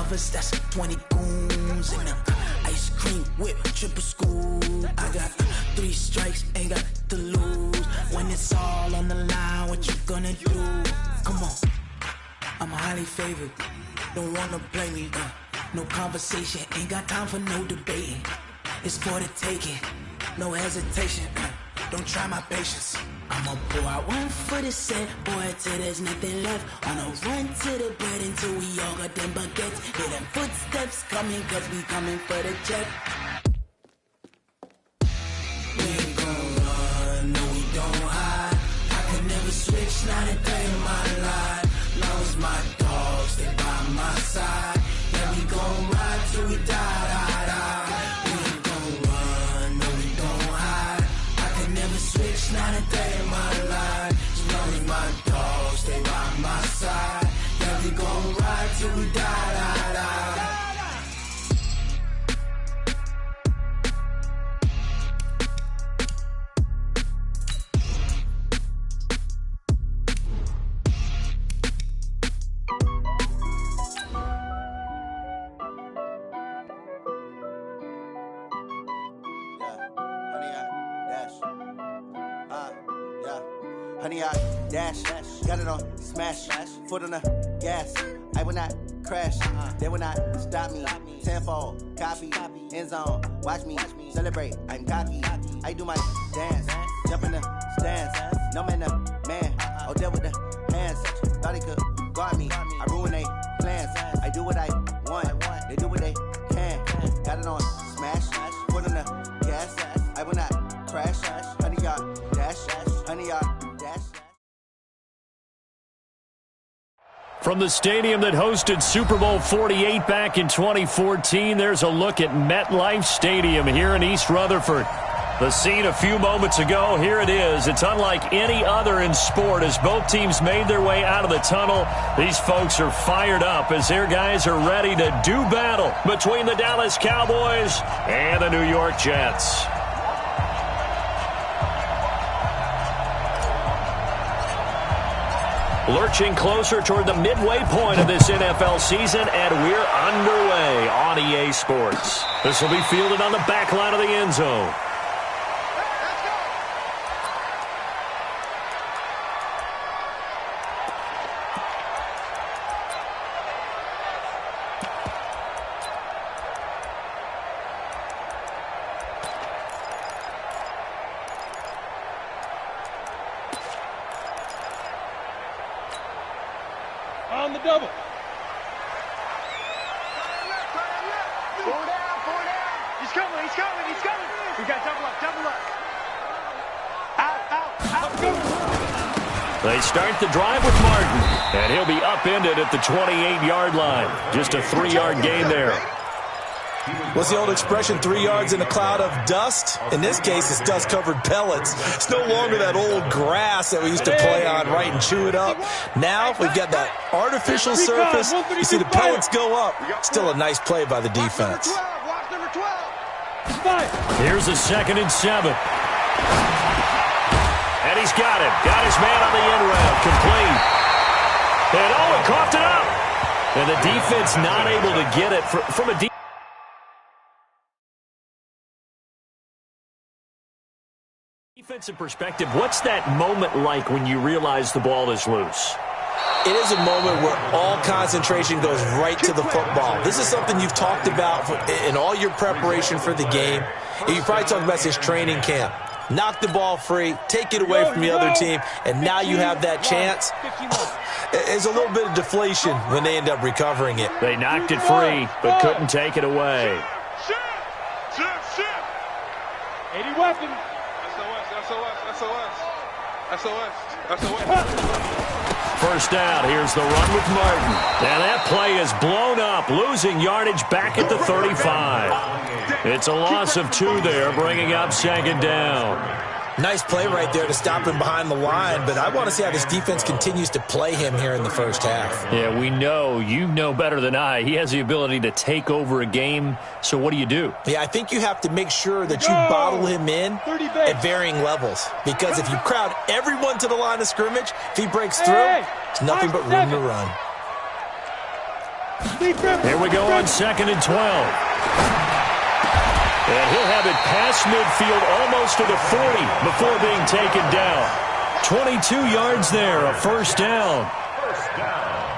lovers, that's 20 goons. And the ice cream whip, triple scoop. I got 3 strikes, ain't got to lose. When it's all on the line, what you gonna do? Come on, I'm highly favored. Don't wanna play me, no conversation, ain't got time for no debating. It's for the taking, no hesitation. Don't try my patience. I'ma pour out one for the set, boy, till there's nothing left. On a run to the bread until we all got them baguettes. Hear them footsteps coming, cause we coming for the check. We ain't gon' run, no we don't hide. I could never switch, not a day in my life. Long as my dogs stay by my side. Yeah, we gon' ride till we die, die, die. We ain't gon' run, no we don't hide. I could never switch, not a day in my life. As long as my dogs stay by my side. Yeah, we gon' ride till we die, die, die. Honey, I dash, got it on smash, foot on the gas. I will not crash, they will not stop me. Tenfold, copy, end zone, watch me celebrate. I'm cocky, I do my dance, jump in the stands. No man, the man, oh, deal with the hands. Thought he could guard me, I ruin they plans. I do what I want, they do what they can. Got it on smash, foot on the gas. I will not crash, honey, y'all dash, honey, y'all. From the stadium that hosted Super Bowl 48 back in 2014, there's a look at MetLife Stadium here in East Rutherford. The scene a few moments ago, here it is. It's unlike any other in sport as both teams made their way out of the tunnel. These folks are fired up as their guys are ready to do battle between the Dallas Cowboys and the New York Jets. Lurching closer toward the midway point of this NFL season, and we're underway on EA Sports. This will be fielded on the back line of the end zone. On the double. Four down. He's coming. We got double up. Out. They start the drive with Martin, and he'll be upended at the 28-yard line. Just a 3-yard gain there. What's the old expression, 3 yards in a cloud of dust? In this case, it's dust-covered pellets. It's no longer that old grass that we used to play on, right, and chew it up. Now we've got that artificial surface. You see the pellets go up. Still a nice play by the defense. Here's a 2nd and 7. And he's got it. Got his man on the end route. Complete. And it coughed it up. And the defense not able to get it from a defensive perspective. What's that moment like when you realize the ball is loose? It is a moment where all concentration goes right to the football. This is something you've talked about in all your preparation for the game. You probably talked about this training camp. Knock the ball free, take it away from the other team, and now you have that chance. There's a little bit of deflation when they end up recovering it. They knocked it free, but couldn't take it away. 80 weapons. SOS. First down, here's the run with Martin. And that play is blown up, losing yardage back at the 35. It's a loss of 2 there, bringing up 2nd down. Nice play right there to stop him behind the line, but I want to see how this defense continues to play him here in the first half. Yeah, we know. You know better than I. He has the ability to take over a game, so what do you do? Yeah, I think you have to make sure that you bottle him in at varying levels, because if you crowd everyone to the line of scrimmage, if he breaks through, it's nothing but room to run. Here we go on 2nd and 12. And he'll have it past midfield almost to the 40 before being taken down. 22 yards there, a first down.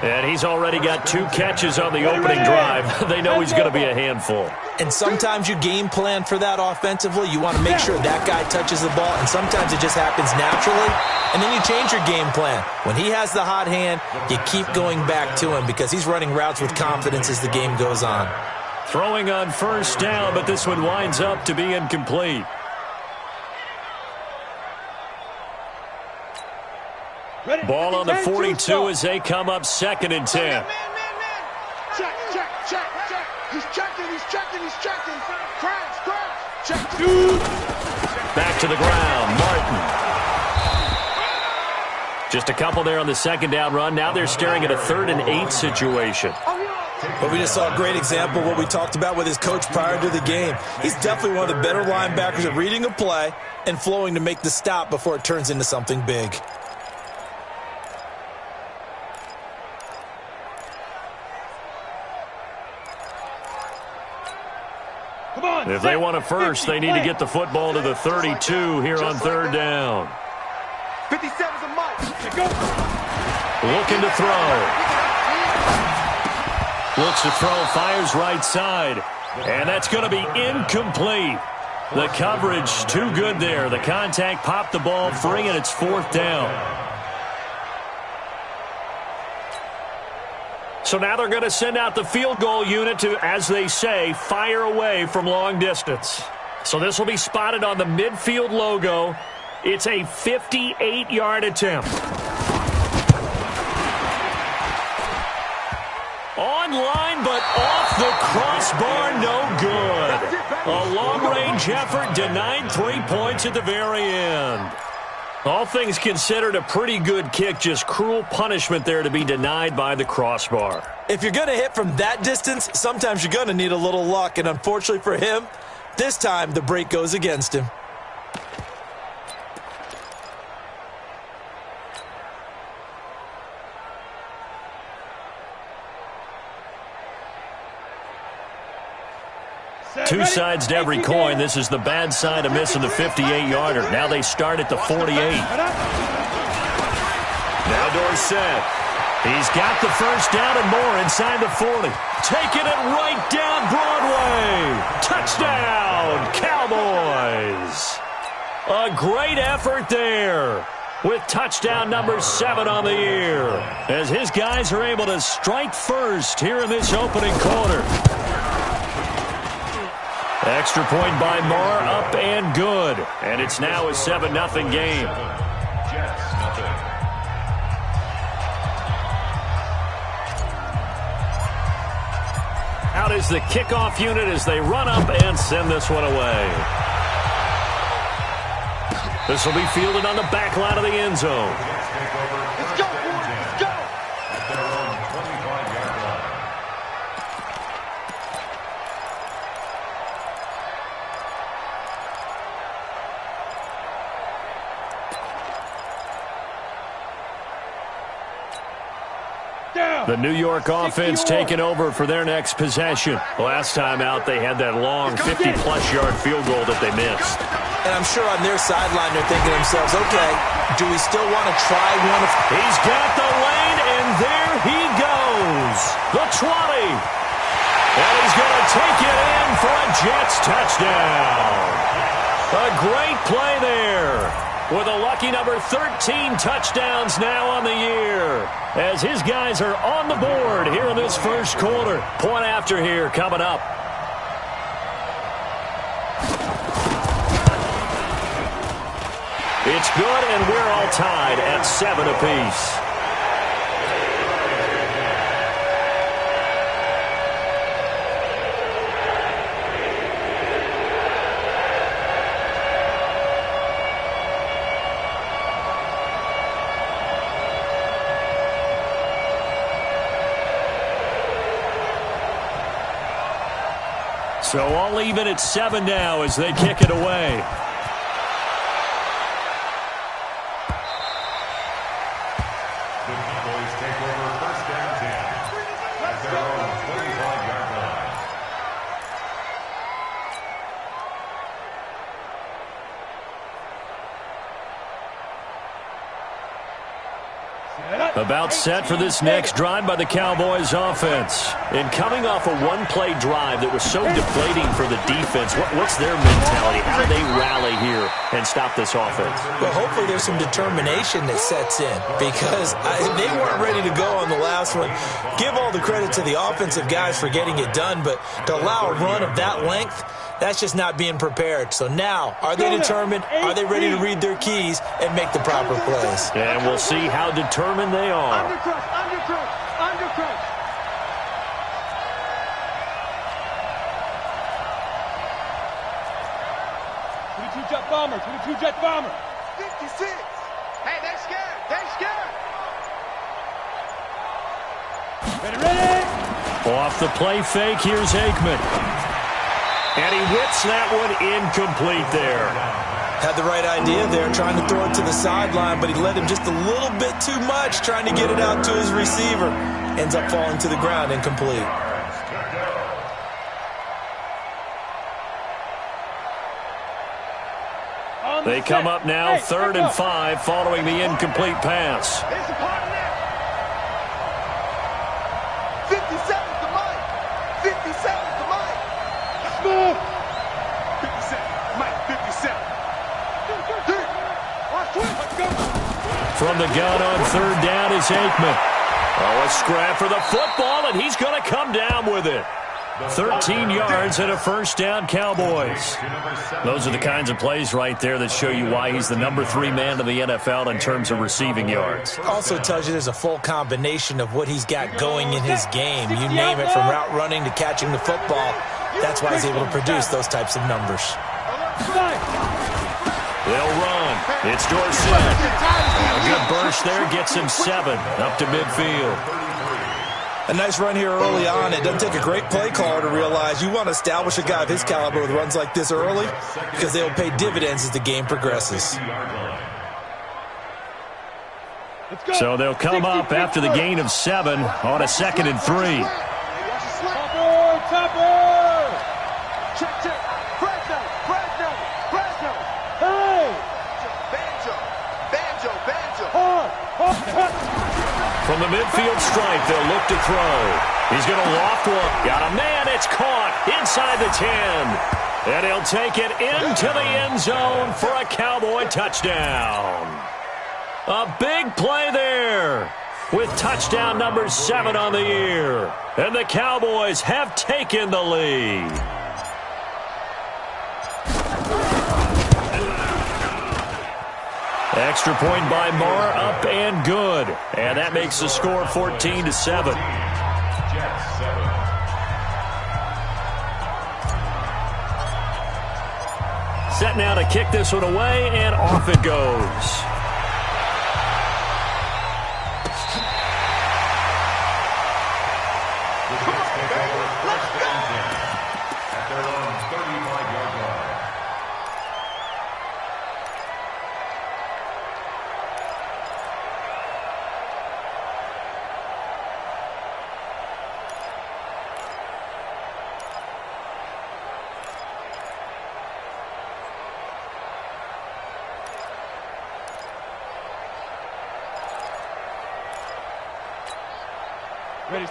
And he's already got 2 catches on the opening drive. They know he's going to be a handful. And sometimes you game plan for that offensively. You want to make sure that guy touches the ball, and sometimes it just happens naturally. And then you change your game plan. When he has the hot hand, you keep going back to him because he's running routes with confidence as the game goes on. Throwing on first down, but this one winds up to be incomplete. Ball on the 42 as they come up 2nd and 10. Check. He's checking. Crash. Check. Back to the ground, Martin. Just a couple there on the 2nd down run. Now they're staring at a 3rd and 8 situation. But we just saw a great example of what we talked about with his coach prior to the game. He's definitely one of the better linebackers at reading a play and flowing to make the stop before it turns into something big. If they want a first, they need to get the football to the 32 here on 3rd down. 57's a mark. Looking to throw. Looks to throw, fires right side. And that's going to be incomplete. The coverage too good there. The contact popped the ball free, and it's 4th down. So now they're going to send out the field goal unit to, as they say, fire away from long distance. So this will be spotted on the midfield logo. It's a 58-yard attempt. Online, but off the crossbar, no good. A long-range effort denied 3 points at the very end. All things considered, a pretty good kick, just cruel punishment there to be denied by the crossbar. If you're going to hit from that distance, sometimes you're going to need a little luck, and unfortunately for him, this time the break goes against him. Two sides to every coin. This is the bad side of missing the 58-yarder. Now they start at the 48. Now Dorsett. He's got the first down and more inside the 40. Taking it right down Broadway. Touchdown, Cowboys. A great effort there with touchdown number 7 on the year as his guys are able to strike first here in this opening quarter. Extra point by Moore, up and good. And it's now a 7-0 game. Out is the kickoff unit as they run up and send this one away. This will be fielded on the back line of the end zone. Let's go, boys. Let's go. The New York offense taking over for their next possession. Last time out, they had that long 50-plus yard field goal that they missed. And I'm sure on their sideline they're thinking to themselves, okay, do we still want to try one of... He's got the lane, and there he goes. The 20. And he's going to take it in for a Jets touchdown. A great play there. With a lucky number 13 touchdowns now on the year. As his guys are on the board here in this first quarter. Point after here coming up. It's good, and we're all tied at 7 apiece. So all even at 7 now as they kick it away. The Cowboys take over first down 10 at their own About set for this next drive by the Cowboys offense. And coming off a one-play drive that was so deflating for the defense, what's their mentality? How do they rally here and stop this offense? Well, hopefully there's some determination that sets in because they weren't ready to go on the last one. Give all the credit to the offensive guys for getting it done, but to allow a run of that length, that's just not being prepared. So now, are they determined? Are they ready to read their keys and make the proper plays? And we'll see how determined they are. Undercrush, undercrush, undercrush. Jet bomber, 22 jet bomber. 56. Hey, they scared. They scared. Ready. Off the play fake, here's Aikman. And he whips that one incomplete there. Had the right idea there, trying to throw it to the sideline, but he led him just a little bit too much, trying to get it out to his receiver. Ends up falling to the ground, incomplete. They come up now, 3rd and 5, following the incomplete pass. There's a part of that. 57's the mic. 57's the mic. Smooth. 57. Mike, 57. Watch twist. Let's go. From the gun on 3rd down is Aikman. Oh, a scrap for the football, and he's going to come down with it. 13 yards and a first down, Cowboys. Those are the kinds of plays right there that show you why he's the number 3 man in the NFL in terms of receiving yards. Also tells you there's a full combination of what he's got going in his game. You name it, from route running to catching the football. That's why he's able to produce those types of numbers. They'll run. It's Dorsett. A good burst there gets him 7 up to midfield. A nice run here early on. It doesn't take a great play caller to realize you want to establish a guy of his caliber with runs like this early because they'll pay dividends as the game progresses. So they'll come up after the gain of 7 on a 2nd and 3. Topper. Check, check. Fresno, Fresno, Fresno. Hey. Banjo, banjo, banjo. Hard. From the midfield stripe, they'll look to throw. He's going to loft one. Got a man. It's caught inside the 10. And he'll take it into the end zone for a Cowboy touchdown. A big play there with touchdown number 7 on the year. And the Cowboys have taken the lead. Extra point by Marr, up and good. And that makes the score 14-7. Set now to kick this one away, and off it goes.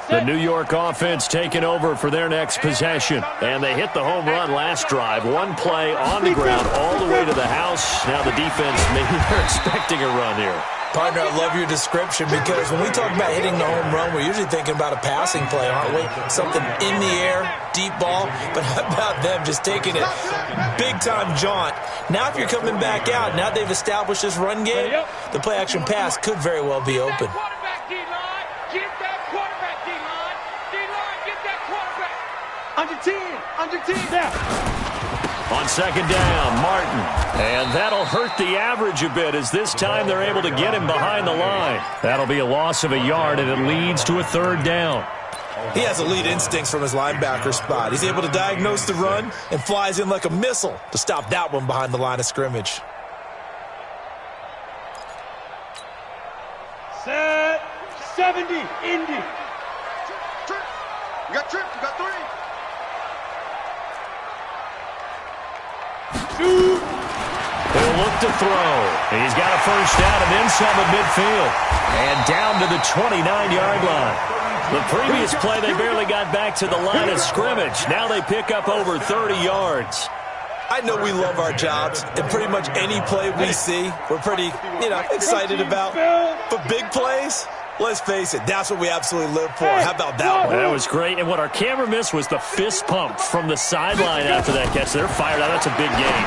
The New York offense taking over for their next possession. And they hit the home run last drive. One play on the ground all the way to the house. Now the defense, maybe they're expecting a run here. Partner, I love your description because when we talk about hitting the home run, we're usually thinking about a passing play, aren't we? Something in the air, deep ball. But how about them just taking it big-time jaunt? Now if you're coming back out, now they've established this run game, the play-action pass could very well be open. Under 10 now. On 2nd down, Martin. And that'll hurt the average a bit as this time they're able to get him behind the line. That'll be a loss of a yard, and it leads to a 3rd down. He has elite instincts from his linebacker spot. He's able to diagnose the run and flies in like a missile to stop that one behind the line of scrimmage. Set. 70. Indy. Trip. You got trip. You got 3. They'll look to throw. He's got a first down and then some at midfield. And down to the 29-yard line. The previous play, they barely got back to the line of scrimmage. Now they pick up over 30 yards. I know we love our jobs, and pretty much any play we see, we're pretty, excited about. But big plays, let's face it, that's what we absolutely live for. How about that one? That was great. And what our camera missed was the fist pump from the sideline after that catch. They're fired out. That's a big game.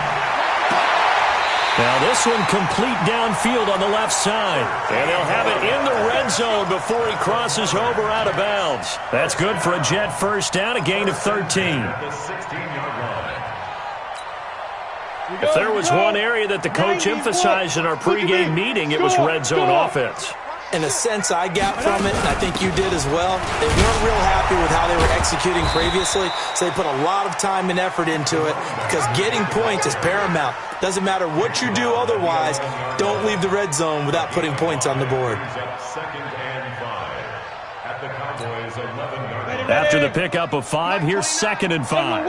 Now this one complete downfield on the left side. And they'll have it in the red zone before he crosses over out of bounds. That's good for a Jet first down, a gain of 13. If there was one area that the coach emphasized in our pregame meeting, it was red zone offense. In a sense I got from it, and I think you did as well, they weren't real happy with how they were executing previously, so they put a lot of time and effort into it because getting points is paramount. Doesn't matter what you do otherwise, don't leave the red zone without putting points on the board. After the pickup of 5, here's 2nd and 5.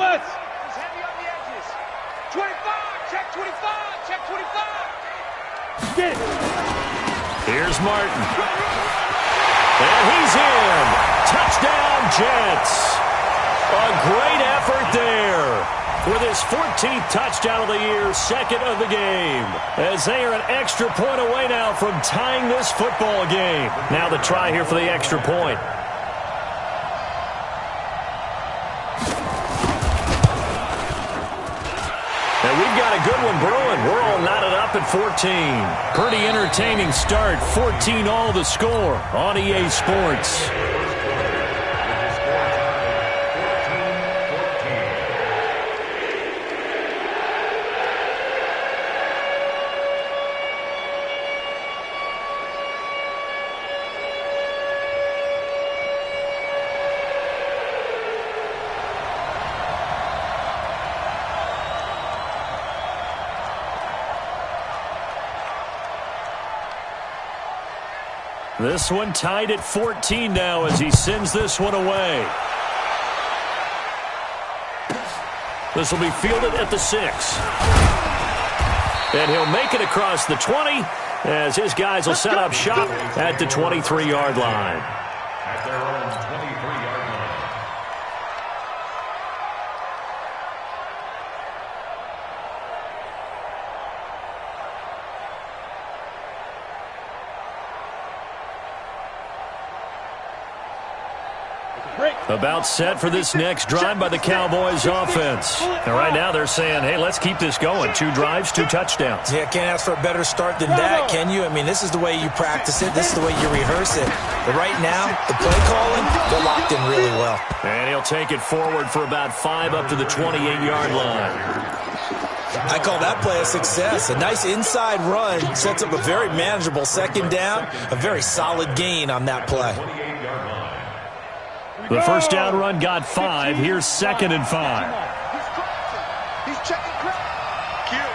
Here's Martin. And he's in. Touchdown, Jets. A great effort there. With his 14th touchdown of the year, 2nd of the game. As they are an extra point away now from tying this football game. Now the try here for the extra point. And we've got a good one brewing. We're all knotted up at 14. Pretty entertaining start. 14 all the score on EA Sports. This one tied at 14 now as he sends this one away. This will be fielded at the 6. And he'll make it across the 20 as his guys will set up shop at the 23-yard line. At their own 23-yard line. About set for this next drive by the Cowboys offense. And right now they're saying, hey, let's keep this going. 2 drives, 2 touchdowns. Yeah, can't ask for a better start than that, can you? I mean, this is the way you practice it. This is the way you rehearse it. But right now, the play calling, they're locked in really well. And he'll take it forward for about 5 up to the 28-yard line. I call that play a success. A nice inside run sets up a very manageable 2nd down. A very solid gain on that play. The first down run got 5. Here's 2nd and 5. He's checking crowd. Kill.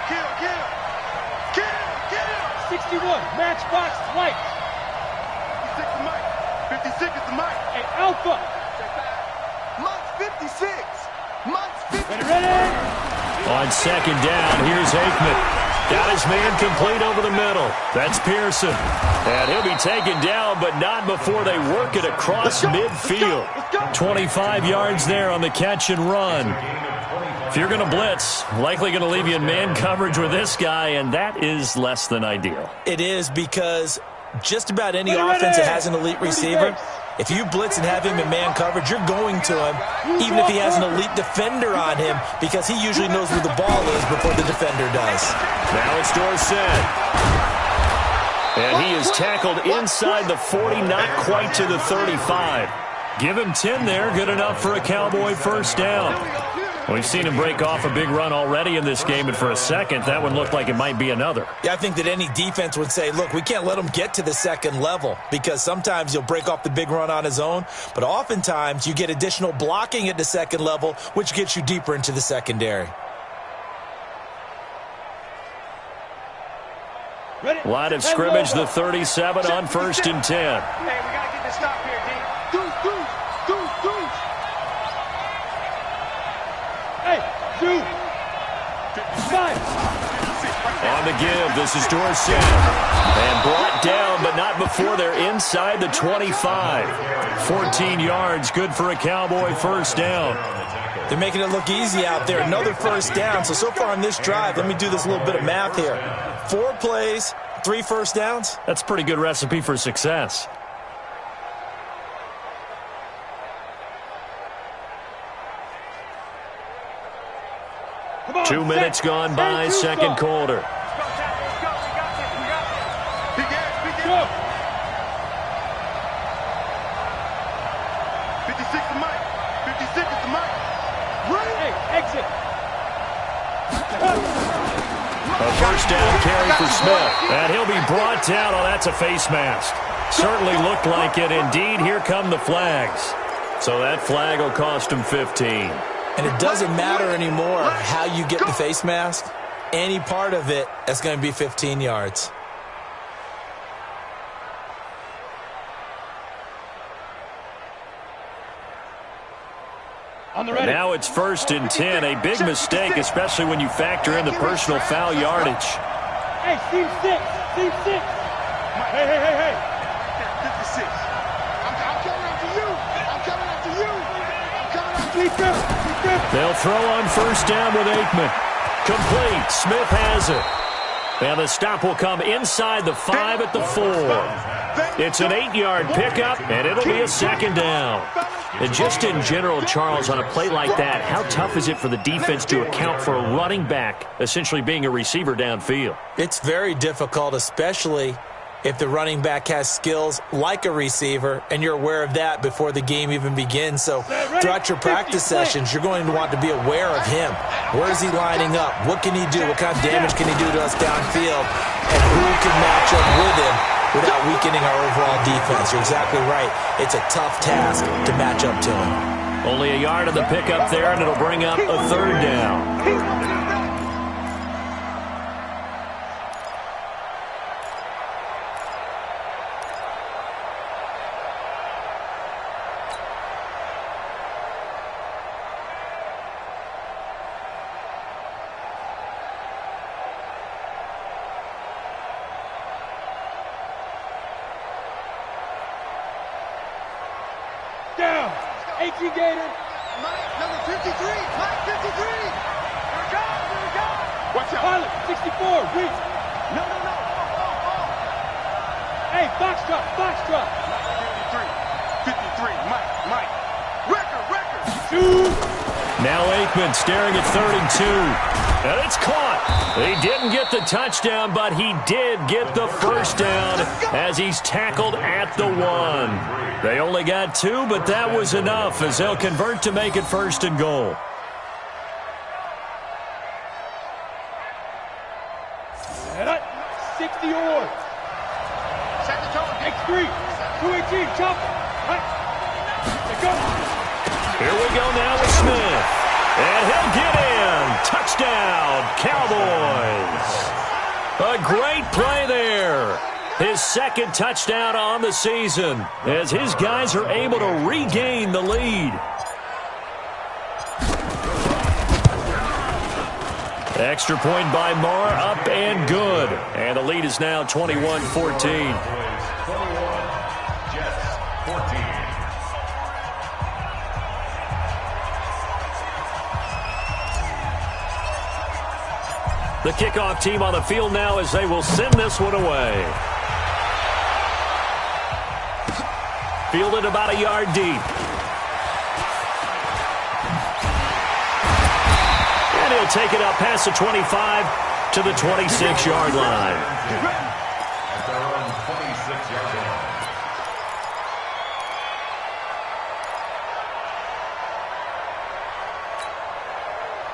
61, matchbox light. 56 the mic. 56 is the mic. Hey, Alpha. Month's 56. Month's 56. Ready? On 2nd down, here's Aikman. Got his man complete over the middle. That's Pearson. And he'll be taken down, but not before they work it across midfield. 25 yards there on the catch and run. If you're going to blitz, likely going to leave you in man coverage with this guy, and that is less than ideal. It is because just about any offense that has an elite receiver, if you blitz and have him in man coverage, you're going to him, even if he has an elite defender on him, because he usually knows where the ball is before the defender does. Now it's Dorsett. And he is tackled inside the 40, not quite to the 35. Give him 10 there, good enough for a Cowboy first down. We've seen him break off a big run already in this game, and for a second, that one looked like it might be another. Yeah, I think that any defense would say, look, we can't let him get to the 2nd level because sometimes he'll break off the big run on his own, but oftentimes you get additional blocking at the 2nd level, which gets you deeper into the secondary. Line of scrimmage, the 37 on 1st and 10. Hey, we got to get this stop here, D. Deuce. Hey, 2. 5. On on the give. This is Dorsett. And brought down, but not before they're inside the 25. 14 yards, good for a Cowboy first down. They're making it look easy out there. Another first down. So far on this drive, let me do this little bit of math here. 4 plays, 3 first downs. That's a pretty good recipe for success. Come on, 2 minutes gone by, second quarter. Go. 56 to Mike. 56 to Mike. Hey, exit. A first down carry for Smith. And he'll be brought down. Oh, that's a face mask. Certainly looked like it. Indeed, here come the flags. So that flag will cost him 15. And it doesn't matter anymore how you get the face mask. Any part of it, that's going to be 15 yards. On the ready. Now it's 1st and 10. A big mistake, especially when you factor in the personal foul yardage. Hey, team 6. Team 6. Hey. 56. I'm coming after you. I'm coming after you. I'm coming after you. They'll throw on first down with Aikman. Complete. Smith has it. And the stop will come inside the 5 at the 4. It's an 8-yard pickup, and it'll be a second down. And just in general, Charles, on a play like that, how tough is it for the defense to account for a running back essentially being a receiver downfield? It's very difficult, especially if the running back has skills like a receiver, and you're aware of that before the game even begins. So throughout your practice sessions, you're going to want to be aware of him. Where is he lining up? What can he do? What kind of damage can he do to us downfield? And who can match up with him without weakening our overall defense? You're exactly right. It's a tough task to match up to him. Only a yard on the pickup there, and it'll bring up a third down. Down. 18 Gator. Mike, number 53. Mike, 53. Here we go. Watch out. Pilot, 64. Reach. No. Hey, box drop. 53. Mike. Record. Two. Now Aikman staring at 3rd and 2. And it's caught. He didn't get the touchdown, but he did get the first down as he's tackled at the 1. They only got 2, but that was enough as they'll convert to make it 1st and goal. And 60 or. Set the tone. X3. 218. Chop. Let's go. Here we go now with Smith. And he'll get in. Touchdown, Cowboys. A great play there. His 2nd touchdown on the season as his guys are able to regain the lead. Extra point by Marr, up and good. And the lead is now 21-14. The kickoff team on the field now as they will send this one away. Fielded about a yard deep. And he'll take it up past the 25 to the 26-yard line. At their own 26-yard line.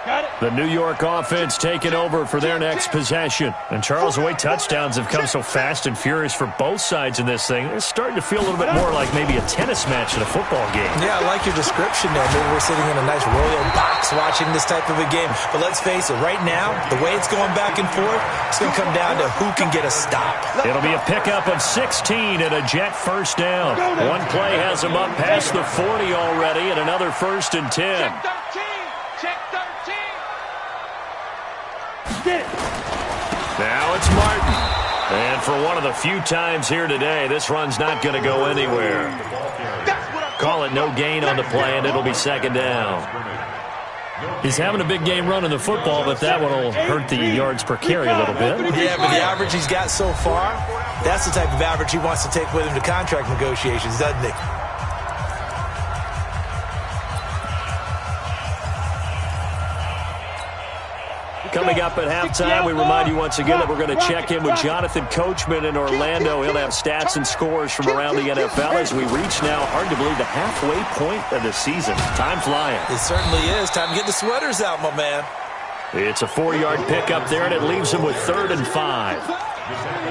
Got it. The New York offense taking over for their next possession. And Charles, the way touchdowns have come so fast and furious for both sides in this thing, it's starting to feel a little bit more like maybe a tennis match than a football game. Yeah, I like your description there. Maybe we're sitting in a nice royal box watching this type of a game. But let's face it, right now, the way it's going back and forth, it's going to come down to who can get a stop. It'll be a pickup of 16 and a Jet first down. One play has him up past the 40 already, and another 1st and 10. Check 13. Get it. Now it's Martin. And for one of the few times here today, this run's not going to go anywhere. Call it no gain on the play, and it'll be second down. He's having a big game running the football, but that one will hurt the yards per carry a little bit. Yeah, but the average he's got so far, that's the type of average he wants to take with him to contract negotiations, doesn't he? Coming up at halftime, we remind you once again that we're going to check in with Jonathan Coachman in Orlando. He'll have stats and scores from around the NFL as we reach now, hard to believe, the halfway point of the season. Time flying. It certainly is. Time to get the sweaters out, my man. It's a 4-yard pickup there, and it leaves him with 3rd and 5.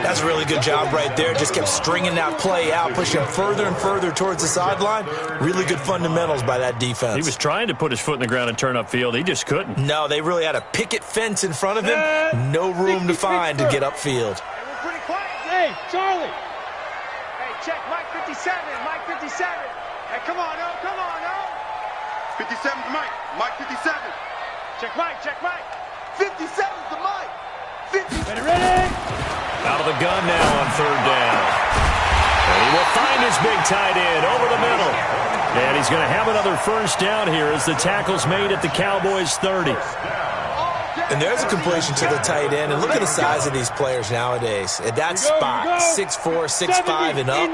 That's a really good job right there. Just kept stringing that play out, pushing him further and further towards the sideline. Really good fundamentals by that defense. He was trying to put his foot in the ground and turn upfield. He just couldn't. No, they really had a picket fence in front of him. No room to find to get upfield. Hey, we're pretty quiet. Hey, Charlie. Hey, check Mike 57. Mike 57. Hey, come on, no. Come on, no. 57's Mike. Mike 57. Check Mike. Check Mike. 57's the Mike. 50. Ready? Out of the gun now on 3rd down. And he will find his big tight end over the middle. And he's going to have another 1st down here as the tackle's made at the Cowboys' 30. And there's a completion to the tight end. And look at the size of these players nowadays. At that spot, 6'4", 6'5", and up.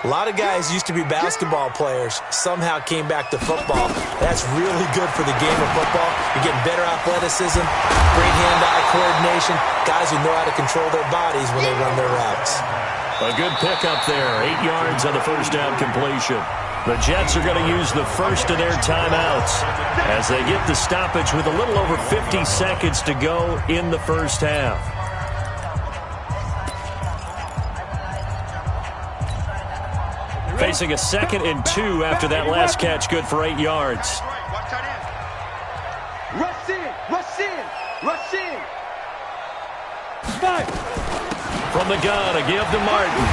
A lot of guys used to be basketball players, somehow came back to football. That's really good for the game of football. You're getting better athleticism, great hand-eye coordination, guys who know how to control their bodies when they run their routes. A good pickup there, 8 yards on the 1st down completion. The Jets are going to use the first of their timeouts as they get the stoppage with a little over 50 seconds to go in the 1st half. Facing a 2nd and 2 after that last catch, good for 8 yards. Rush in, rush in, rush in. From the gun, a give to Martin.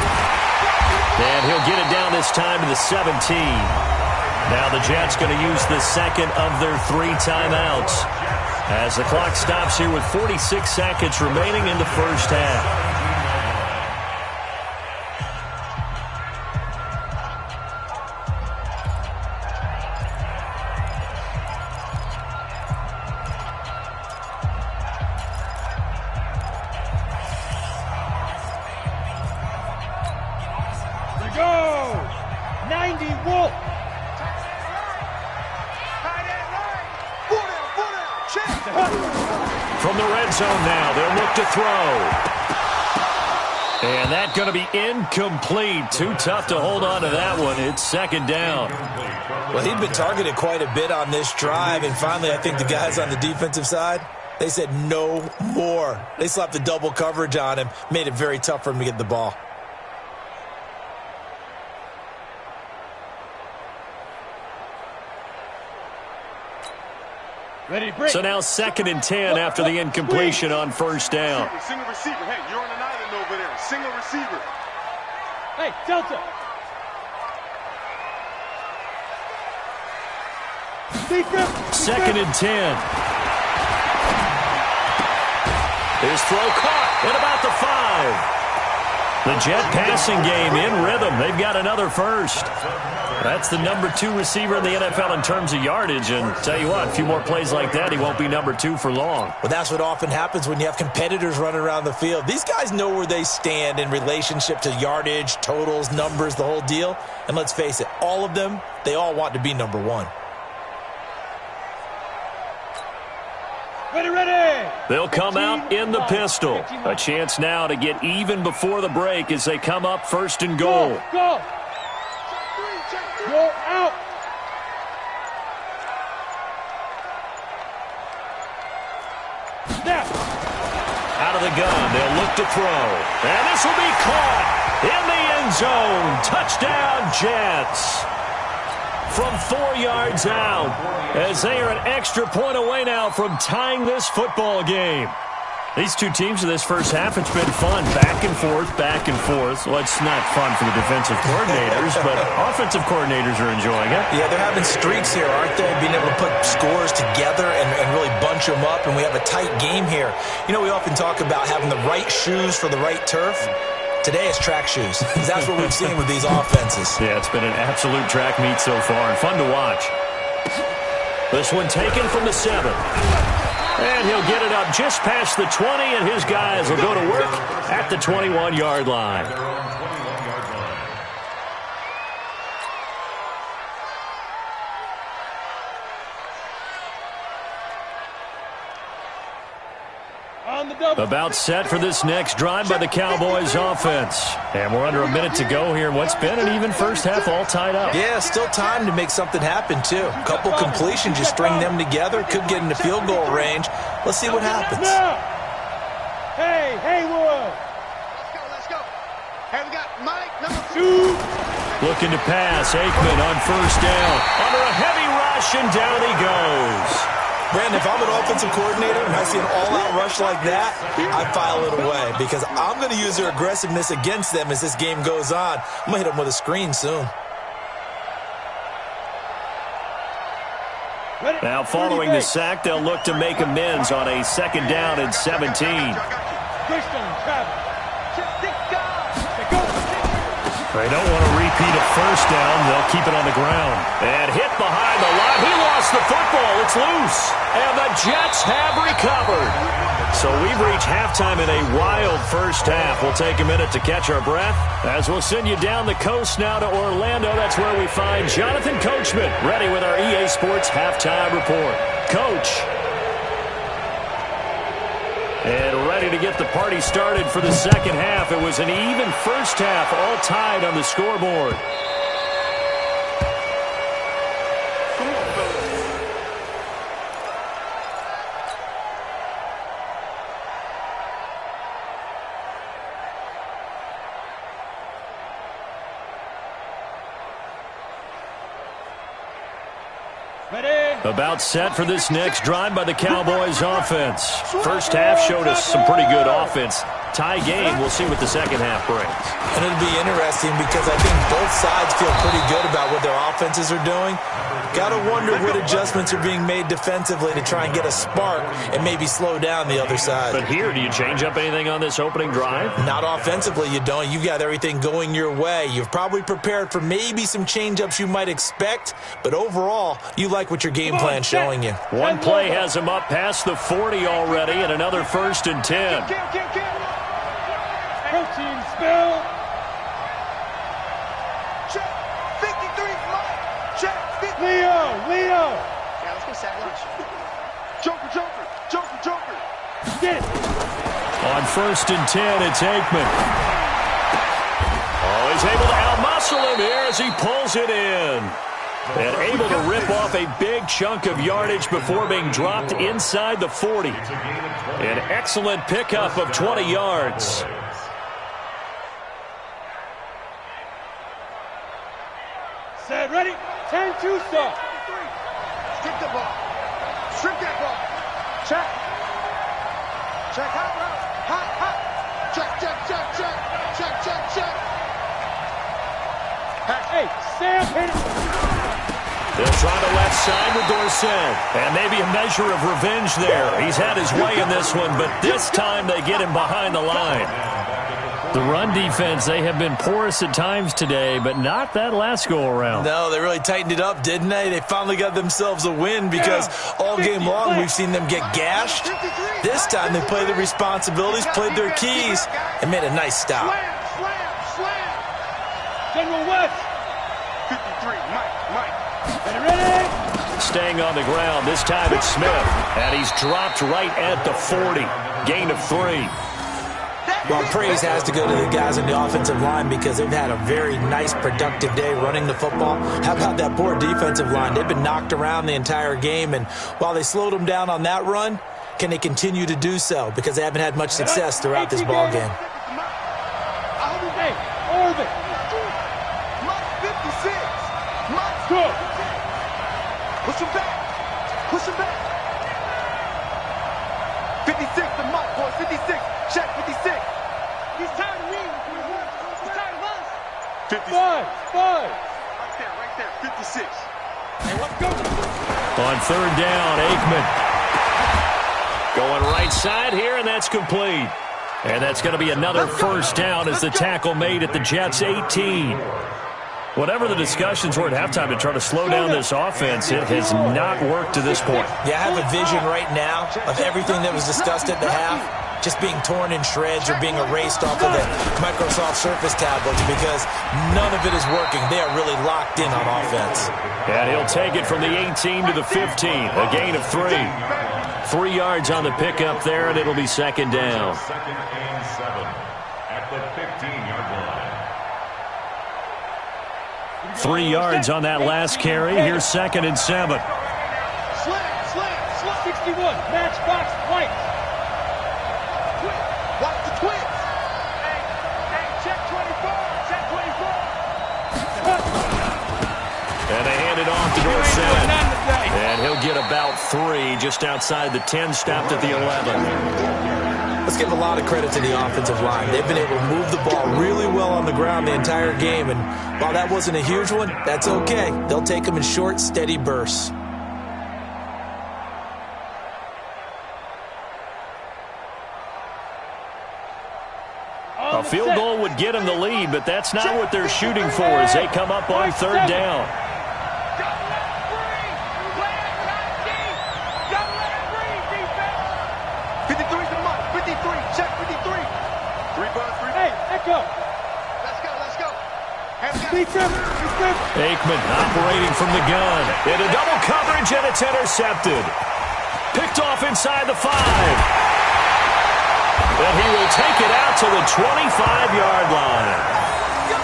And he'll get it down this time to the 17. Now the Jets going to use the 2nd of their 3 timeouts as the clock stops here with 46 seconds remaining in the 1st half. From the red zone now, they'll look to throw. And that's going to be incomplete. Too tough to hold on to that one. It's 2nd down. Well, he'd been targeted quite a bit on this drive, and finally I think the guys on the defensive side, they said no more. They slapped the double coverage on him, made it very tough for him to get the ball. So now 2nd and 10 after the incompletion on 1st down. Single receiver. Hey, you're on an island over there. Single receiver. Hey, Delta. 2nd and 10. His throw caught at about the 5. The Jet passing game in rhythm. They've got another 1st. That's the number 2 receiver in the NFL in terms of yardage. And tell you what, a few more plays like that, he won't be number 2 for long. Well, that's what often happens when you have competitors running around the field. These guys know where they stand in relationship to yardage, totals, numbers, the whole deal. And let's face it, all of them, they all want to be number 1. Ready. They'll come out in the pistol. A chance now to get even before the break as they come up 1st and goal. Go. Go out. Snap. Out of the gun, they'll look to throw. And this will be caught in the end zone. Touchdown, Jets. From 4 yards out, as they are an extra point away now from tying this football game. These two teams in this first half, it's been fun. Back and forth, back and forth. Well, it's not fun for the defensive coordinators, but offensive coordinators are enjoying it. Yeah, they're having streaks here, aren't they? Being able to put scores together and really bunch them up, and we have a tight game here. You know, we often talk about having the right shoes for the right turf. Today it's track shoes. That's what we've seen with these offenses. Yeah, it's been an absolute track meet so far, and fun to watch. This one taken from the 7. And he'll get it up just past the 20, and his guys will go to work at the 21-yard line. About set for this next drive by the Cowboys offense. And we're under a minute to go here. What's been an even first half all tied up. Yeah, still time to make something happen, too. A couple completions, just string them together. Could get into field goal range. Let's see what happens. Hey, Haywood. Let's go. Hey, we got Mike, number 2. Looking to pass. Aikman on first down. Under a heavy rush, and down he goes. Brandon, if I'm an offensive coordinator and I see an all-out rush like that, I file it away because I'm going to use their aggressiveness against them as this game goes on. I'm going to hit them with a screen soon. Now, following the sack, they'll look to make amends on a second down and 17. They don't want to repeat a first down. They'll keep it on the ground. And hit behind the line. He lost the football. It's loose. And the Jets have recovered. So we've reached halftime in a wild first half. We'll take a minute to catch our breath as we'll send you down the coast now to Orlando. That's where we find Jonathan Coachman ready with our EA Sports halftime report. Coach. And ready to get the party started for the second half. It was an even first half, all tied on the scoreboard. About set for this next drive by the Cowboys offense. First half showed us some pretty good offense. Tie game. We'll see what the second half brings. And it'll be interesting because I think both sides feel pretty good about what their offenses are doing. Got to wonder what adjustments are being made defensively to try and get a spark and maybe slow down the other side. But here, do you change up anything on this opening drive? Not offensively, you don't. You've got everything going your way. You've probably prepared for maybe some change-ups you might expect, but overall, you like what your game plan's showing you. One play has him up past the 40 already, and another 1st and 10. Protein spill. Check. 53, Mike. Check. 50. Leo. Yeah, let's go sack lunch. Joker. Get it. On 1st and 10, it's Aikman. Oh, he's able to outmuscle him here as he pulls it in. And able to rip off a big chunk of yardage before being dropped inside the 40. An excellent pickup of 20 yards. Set, ready? 10-2 stop. Strip the ball. Strip that ball. Check. Hot. Check. Hey, Sam, hit it. They'll try the left side with Dorsett. And maybe a measure of revenge there. He's had his way in this one, but this time they get him behind the line. The run defense, they have been porous at times today, but not that last go-around. No, they really tightened it up, didn't they? They finally got themselves a win because all game long we've seen them get gashed. This time they played their responsibilities, played their keys, and made a nice stop. Slam. General West. 53, Mike. Ready? Staying on the ground, this time it's Smith. And he's dropped right at the 40. Gain of 3. Well, praise has to go to the guys on the offensive line because they've had a very nice, productive day running the football. How about that poor defensive line? They've been knocked around the entire game, and while they slowed them down on that run, can they continue to do so? Because they haven't had much success throughout this ball game. Hey, Orbit. Mike 56. Mike. Good. Push him back. 56 to Mike, boys. 56. Check 56. He's tired of me. He's tired of us. 56. Five. Right there. 56. Hey, let's go. On third down, Aikman. Going right side here, and that's complete. And that's going to be another first down as the tackle made at the Jets' 18. Whatever the discussions were at halftime to try to slow down this offense, it has not worked to this point. Yeah, I have a vision right now of everything that was discussed at the half just being torn in shreds or being erased off of the Microsoft Surface tablets because none of it is working. They are really locked in on offense. And he'll take it from the 18 to the 15, a gain of 3. 3 yards on the pickup there, and it'll be second down. Second and 7 at the 15-yard line. 3 yards on that last carry. Here's second and 7. Slam. 61. Matchbox White. Watch the twins. Hey, check 24. Check 24. And they hand it off to Dorsett. And he'll get about 3 just outside the 10, stopped at the 11. Let's give a lot of credit to the offensive line. They've been able to move the ball really well on the ground the entire game. And while that wasn't a huge one, that's okay. They'll take them in short, steady bursts. A field goal would get them the lead, but that's not what they're shooting for as they come up on third down. Don't let it breathe. Play it tight deep. Don't let it breathe, defense. 53 to Mike. 53. Check 53. 3 bucks. Hey, Echo. Let's go. Speed trip. Aikman operating from the gun. Into double coverage, and it's intercepted. Picked off inside the 5. And he will take it out to the 25-yard line.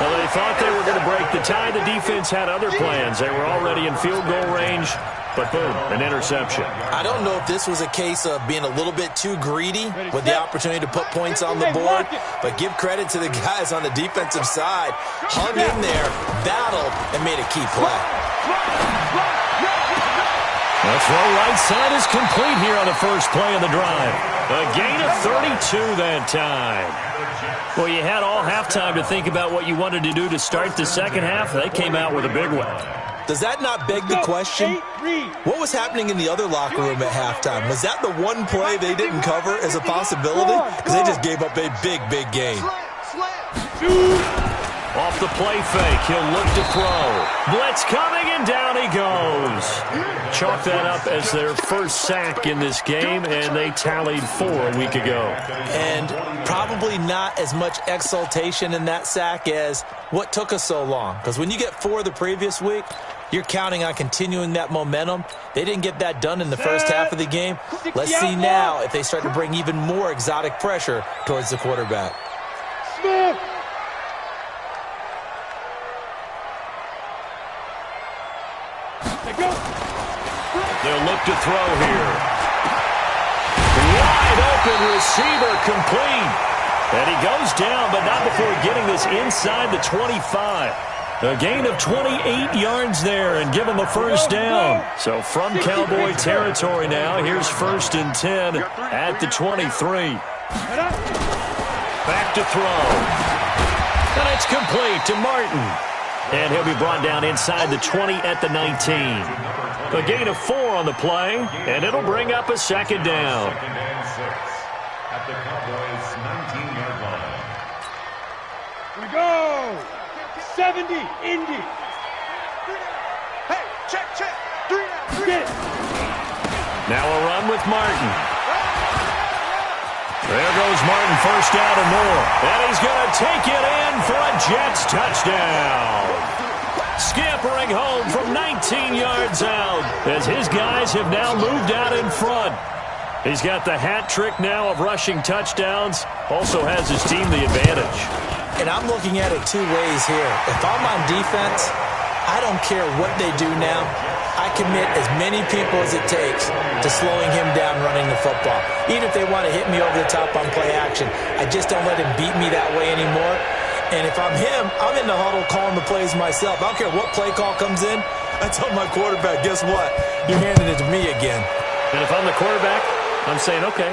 Well, they thought they were going to break the tie. The defense had other plans. They were already in field goal range, but boom, an interception. I don't know if this was a case of being a little bit too greedy with the opportunity to put points on the board, but give credit to the guys on the defensive side. Hung in there, battled, and made a key play. The throw right side is complete here on the first play of the drive. A gain of 32 that time. Well, you had all halftime to think about what you wanted to do to start the second half. They came out with a big one. Does that not beg the question? What was happening in the other locker room at halftime? Was that the one play they didn't cover as a possibility? Because they just gave up a big gain. Off the play fake, he'll look to throw. Blitz coming, and down he goes. Chalk that up as their first sack in this game, and they tallied 4 a week ago. And probably not as much exultation in that sack as what took us so long. Because when you get 4 the previous week, you're counting on continuing that momentum. They didn't get that done in the first half of the game. Let's see now if they start to bring even more exotic pressure towards the quarterback. Smith. They'll look to throw here. Wide open receiver complete. And he goes down, but not before getting this inside the 25. A gain of 28 yards there and give him a first down. So from Cowboy territory now, here's first and 10 at the 23. Back to throw. And it's complete to Martin. And he'll be brought down inside the 20 at the 19. A gain of 4 on the play, and it'll bring up a second down. Second and 6 at the Cowboys' 19-yard line. We go. 70, Indy. Hey, check. 3 down. Get. Now a run with Martin. There goes Martin, first down and more. And he's going to take it in for a Jets touchdown. Scampering home from 19 yards out as his guys have now moved out in front. He's got the hat trick now of rushing touchdowns. Also has his team the advantage. And I'm looking at it 2 ways here. If I'm on defense, I don't care what they do now. I commit as many people as it takes to slowing him down running the football. Even if they want to hit me over the top on play action, I just don't let him beat me that way anymore. And if I'm him, I'm in the huddle calling the plays myself. I don't care what play call comes in. I tell my quarterback, guess what? You're handing it to me again. And if I'm the quarterback, I'm saying, okay,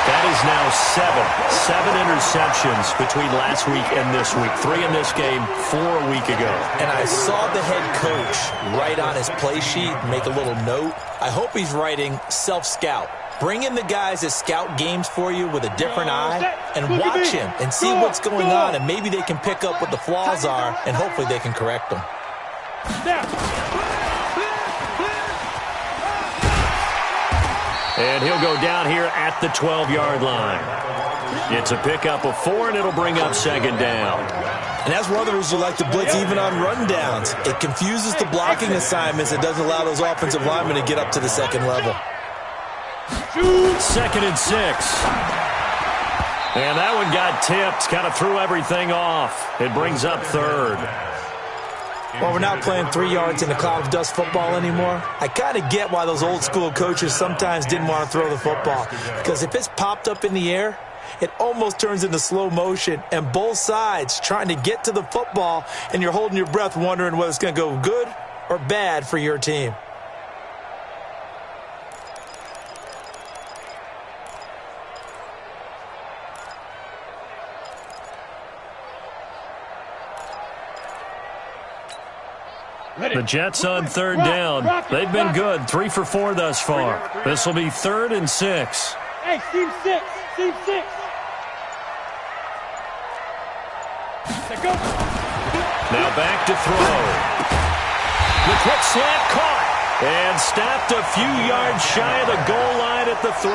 is now 7 interceptions between last week and this week. 3 in this game, 4 a week ago. And I saw the head coach write on his play sheet, make a little note. I hope he's writing self-scout. Bring in the guys that scout games for you with a different eye and watch him and see what's going on, and maybe they can pick up what the flaws are, and hopefully they can correct them. And he'll go down here at the 12-yard line. It's a pickup of 4, and it'll bring up second down. And that's one of the reasons you like to blitz even on rundowns. It confuses the blocking assignments. It doesn't allow those offensive linemen to get up to the second level. 2nd and 6. And that one got tipped. Kind of threw everything off. It brings up 3rd. Well, we're not playing 3 yards in a cloud of dust football anymore. I kind of get why those old school coaches sometimes didn't want to throw the football. Because if it's popped up in the air, it almost turns into slow motion. And both sides trying to get to the football, and you're holding your breath wondering whether it's going to go good or bad for your team. The Jets on 3rd down. They've been good, 3 for 4 thus far. This will be 3rd and 6. Hey, team 6, team 6. Let's go. Now back to throw. The quick slant caught and stopped a few yards shy of the goal line at the 3.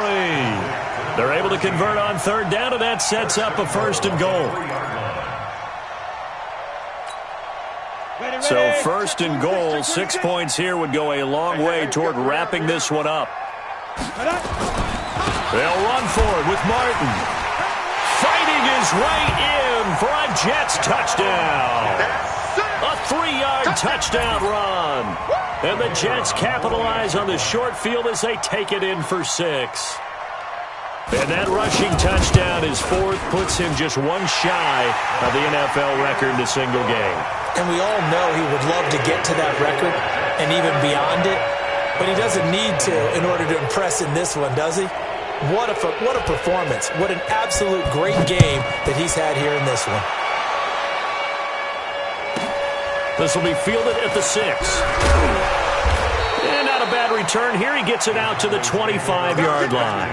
They're able to convert on 3rd down, and that sets up a 1st and goal. So 1st and goal, 6 points here would go a long way toward wrapping this one up. They'll run for it with Martin. Fighting his way in for a Jets touchdown. A 3-yard touchdown run. And the Jets capitalize on the short field as they take it in for 6. And that rushing touchdown is 4th, puts him just 1 shy of the NFL record in a single game. And we all know he would love to get to that record and even beyond it, but he doesn't need to in order to impress in this one, does he? What a performance. What an absolute great game that he's had here in this one. This will be fielded at the 6. And not a bad return here. He gets it out to the 25-yard line.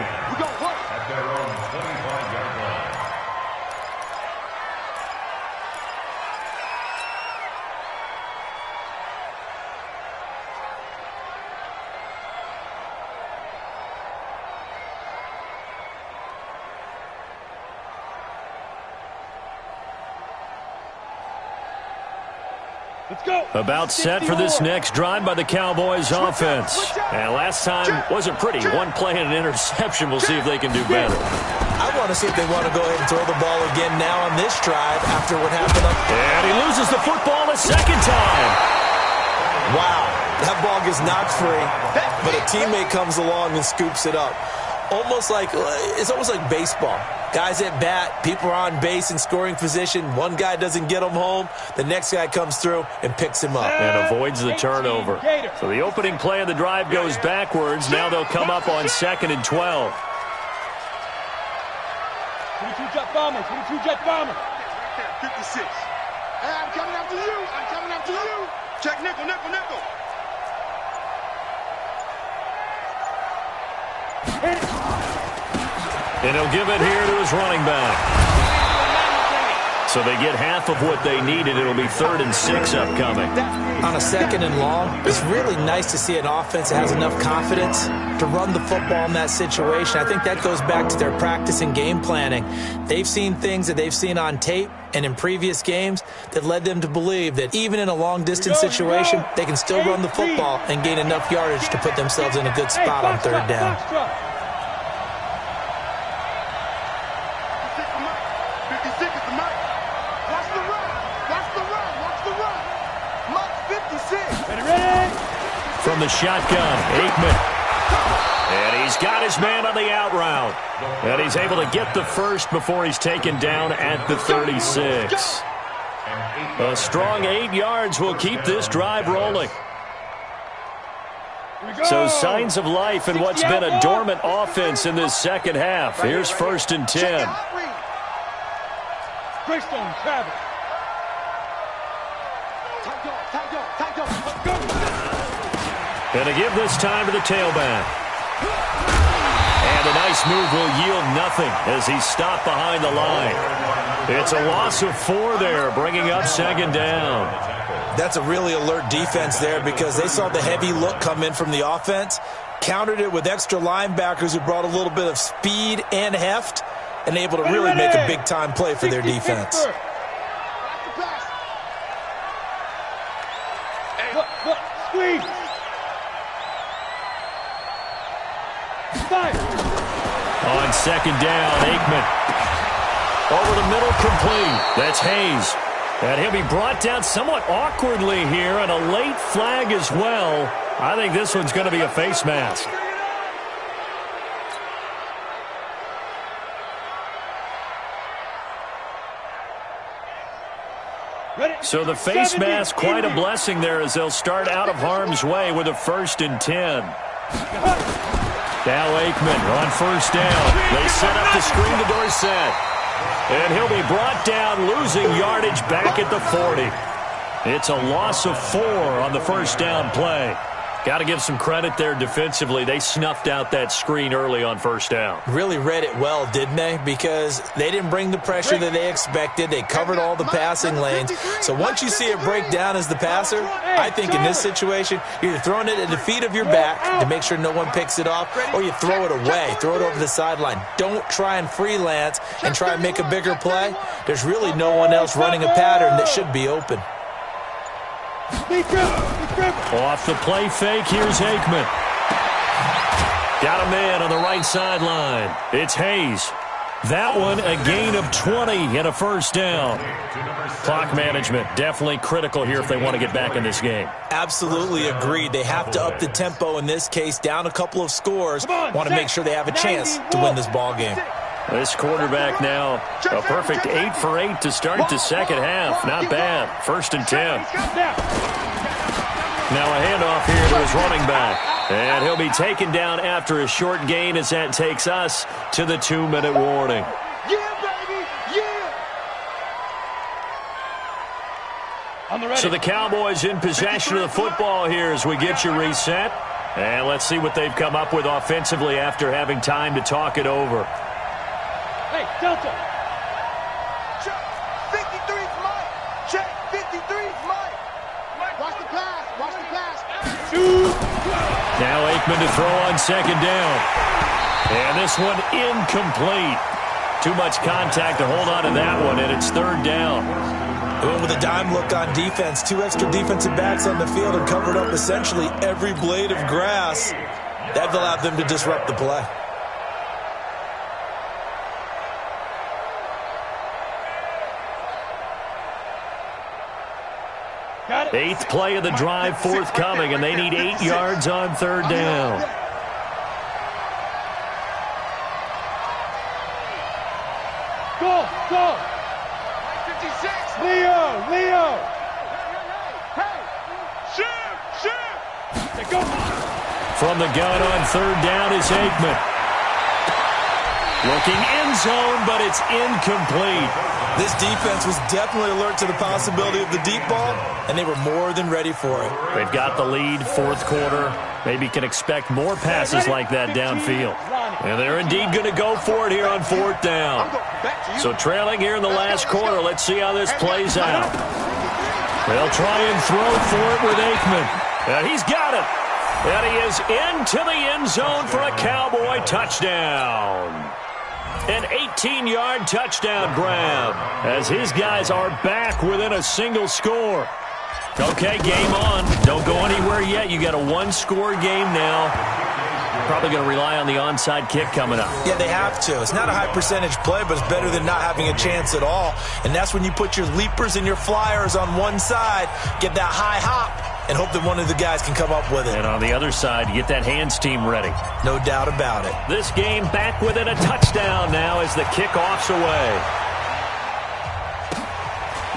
About set for this next drive by the Cowboys offense. And last time wasn't pretty. 1 play and an interception. We'll see if they can do better. I want to see if they want to go ahead and throw the ball again now on this drive after what happened up. And he loses the football a second time. Wow, that ball gets knocked free, but a teammate comes along and scoops it up. It's almost like baseball. Guys at bat, people are on base in scoring position. One guy doesn't get him home. The next guy comes through and picks him up. And avoids the turnover. So the opening play of the drive goes backwards. Now they'll come up on 2nd and 12. 22 Jet Bomber, 22 Jet Bomber. 56. Hey, I'm coming after you. I'm coming after you. Check nickel, nickel, nickel. And he'll give it here to his running back. So they get half of what they needed. It'll be 3rd and 6 upcoming. On a 2nd and long, it's really nice to see an offense that has enough confidence to run the football in that situation. I think that goes back to their practice and game planning. They've seen things that they've seen on tape and in previous games that led them to believe that even in a long-distance situation, they can still run the football and gain enough yardage to put themselves in a good spot on 3rd down. From the shotgun, Aikman. And he's got his man on the out route. And he's able to get the first before he's taken down at the 36. A strong 8 yards will keep this drive rolling. So signs of life in what's been a dormant offense in this second half. Here's 1st and 10. Greystone, Travis. And to give this time to the tailback. And a nice move will yield nothing as he's stopped behind the line. It's a loss of 4 there, bringing up 2nd down. That's a really alert defense there because they saw the heavy look come in from the offense, countered it with extra linebackers who brought a little bit of speed and heft, and able to really make a big-time play for their defense. Look, squeeze. Fire. On 2nd down, Aikman. Over the middle, complete. That's Hayes. And he'll be brought down somewhat awkwardly here, and a late flag as well. I think this one's going to be a face mask. So the face mask, quite a blessing there as they'll start out of harm's way with a 1st and 10. Now Aikman on 1st down. They set up the screen to Dorsett. And he'll be brought down, losing yardage back at the 40. It's a loss of 4 on the 1st down play. Got to give some credit there defensively. They snuffed out that screen early on 1st down. Really read it well, didn't they? Because they didn't bring the pressure that they expected. They covered all the passing lanes. So once you see it break down as the passer, I think in this situation, you're either throwing it at the feet of your back to make sure no one picks it off, or you throw it away, throw it over the sideline. Don't try and freelance and try and make a bigger play. There's really no one else running a pattern that should be open. Off the play fake, here's Aikman. Got a man on the right sideline. It's Hayes. That one, a gain of 20 and a 1st down. Clock management, definitely critical here if they want to get back in this game. Absolutely agreed. They have to up the tempo in this case, down a couple of scores. Want to make sure they have a chance to win this ball game. This quarterback now, a perfect 8 for 8 to start the second half. Not bad. 1st and 10. Now a handoff here to his running back. And he'll be taken down after a short gain as that takes us to the 2-minute warning. So the Cowboys in possession of the football here as we get you reset. And let's see what they've come up with offensively after having time to talk it over. Hey, Delta. Check. 53's Mike. Check. 53's Mike. Watch the pass. Watch the pass. Now Aikman to throw on 2nd down. And this one incomplete. Too much contact to hold on to that one, and it's 3rd down. With a dime look on defense, 2 extra defensive backs on the field and covered up essentially every blade of grass. That allowed them to disrupt the play. Eighth play of the drive forthcoming, and they need 8 yards on 3rd down. Go! 56. Leo! Hey! Shoot! Go! From the gun on 3rd down is Aikman. Looking end zone, but it's incomplete. This defense was definitely alert to the possibility of the deep ball, and they were more than ready for it. They've got the lead, 4th quarter. Maybe can expect more passes like that downfield. And they're indeed going to go for it here on 4th down. So trailing here in the last quarter. Let's see how this plays out. They'll try and throw for it with Aikman. And he's got it. And he is into the end zone for a Cowboy touchdown. An 18-yard touchdown grab as his guys are back within a single score. Okay, game on. Don't go anywhere yet. You got a 1-score game now. Probably going to rely on the onside kick coming up. Yeah, they have to. It's not a high percentage play, but it's better than not having a chance at all. And that's when you put your leapers and your flyers on one side, get that high hop, and hope that one of the guys can come up with it. And on the other side, you get that hands team ready. No doubt about it. This game back within a touchdown now as the kickoff's away.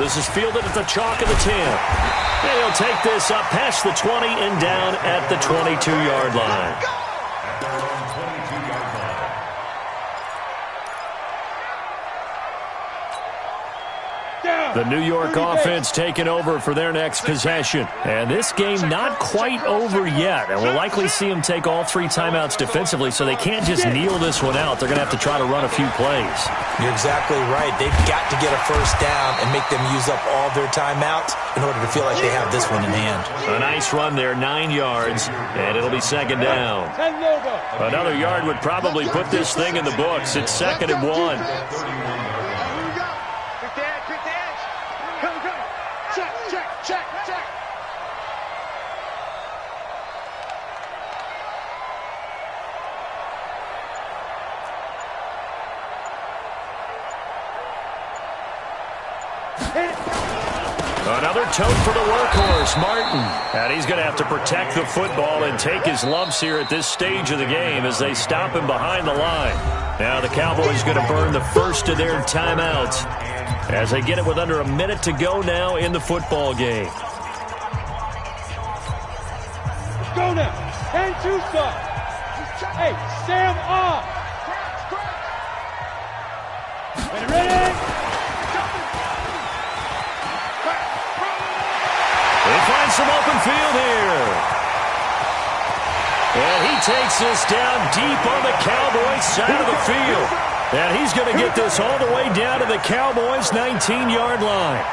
This is fielded at the chalk of the 10. And he'll take this up past the 20 and down at the 22-yard line. The New York offense taking over for their next possession. And this game not quite over yet. And we'll likely see them take all 3 timeouts defensively, so they can't just kneel this one out. They're going to have to try to run a few plays. You're exactly right. They've got to get a first down and make them use up all their timeouts in order to feel like they have this one in hand. A nice run there, 9 yards, and it'll be second down. Another yard would probably put this thing in the books. It's 2nd and 1. Another tote for the workhorse, Martin. And he's going to have to protect the football and take his lumps here at this stage of the game as they stop him behind the line. Now the Cowboys going to burn the first of their timeouts as they get it with under a minute to go now in the football game. Let's go now. 10-2 stop. Hey, Sam off. Ready? They find some open field here. And he takes this down deep on the Cowboys side of the field. And he's going to get this all the way down to the Cowboys' 19-yard line.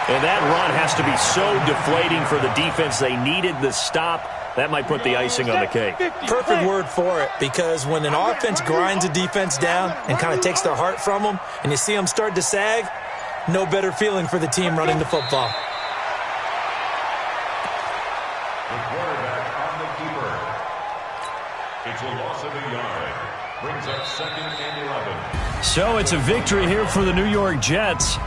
And that run has to be so deflating for the defense. They needed the stop. That might put the icing on the cake. Perfect word for it, because when an offense grinds a defense down and kind of takes their heart from them, and you see them start to sag, no better feeling for the team running the football. The quarterback on the keeper. It's a loss of a yard. Brings up 2nd and 11. So it's a victory here for the New York Jets.